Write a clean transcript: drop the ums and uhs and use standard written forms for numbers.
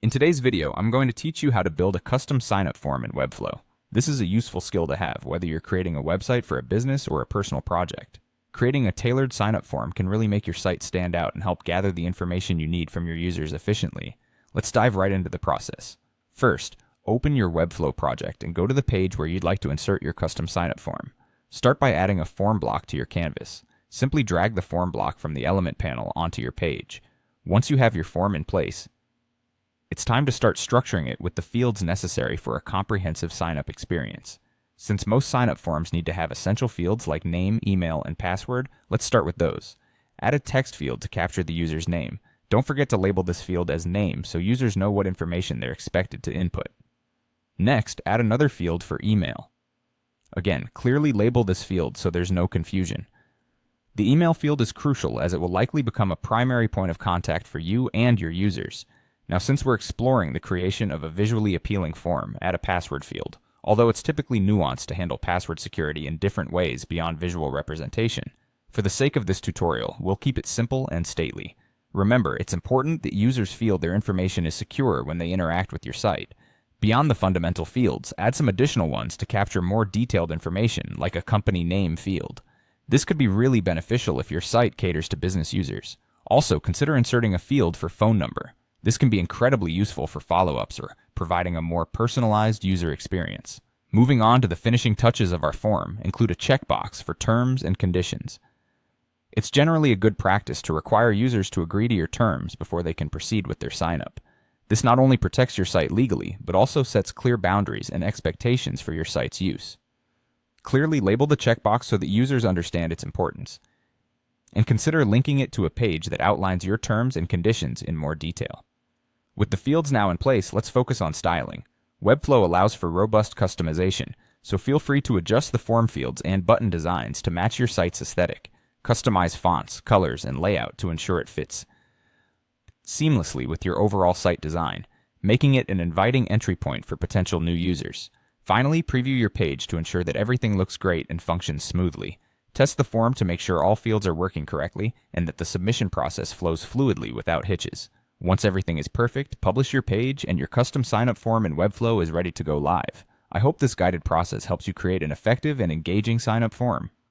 In today's video, I'm going to teach you how to build a custom sign-up form in Webflow. This is a useful skill to have, whether you're creating a website for a business or a personal project. Creating a tailored sign-up form can really make your site stand out and help gather the information you need from your users efficiently. Let's dive right into the process. First, open your Webflow project and go to the page where you'd like to insert your custom sign-up form. Start by adding a form block to your canvas. Simply drag the form block from the element panel onto your page. Once you have your form in place, it's time to start structuring it with the fields necessary for a comprehensive sign-up experience. Since most sign-up forms need to have essential fields like name, email, and password, let's start with those. Add a text field to capture the user's name. Don't forget to label this field as name so users know what information they're expected to input. Next, add another field for email. Again, clearly label this field so there's no confusion. The email field is crucial as it will likely become a primary point of contact for you and your users. Now, since we're exploring the creation of a visually appealing form, add a password field, although it's typically nuanced to handle password security in different ways beyond visual representation. For the sake of this tutorial, we'll keep it simple and stately. Remember, it's important that users feel their information is secure when they interact with your site. Beyond the fundamental fields, add some additional ones to capture more detailed information, like a company name field. This could be really beneficial if your site caters to business users. Also, consider inserting a field for phone number. This can be incredibly useful for follow-ups or providing a more personalized user experience. Moving on to the finishing touches of our form, include a checkbox for terms and conditions. It's generally a good practice to require users to agree to your terms before they can proceed with their sign-up. This not only protects your site legally, but also sets clear boundaries and expectations for your site's use. Clearly label the checkbox so that users understand its importance. And consider linking it to a page that outlines your terms and conditions in more detail. With the fields now in place, let's focus on styling. Webflow allows for robust customization, so feel free to adjust the form fields and button designs to match your site's aesthetic. Customize fonts, colors, and layout to ensure it fits seamlessly with your overall site design, making it an inviting entry point for potential new users. Finally, preview your page to ensure that everything looks great and functions smoothly. Test the form to make sure all fields are working correctly and that the submission process flows fluidly without hitches. Once everything is perfect, publish your page and your custom sign-up form in Webflow is ready to go live. I hope this guided process helps you create an effective and engaging sign-up form.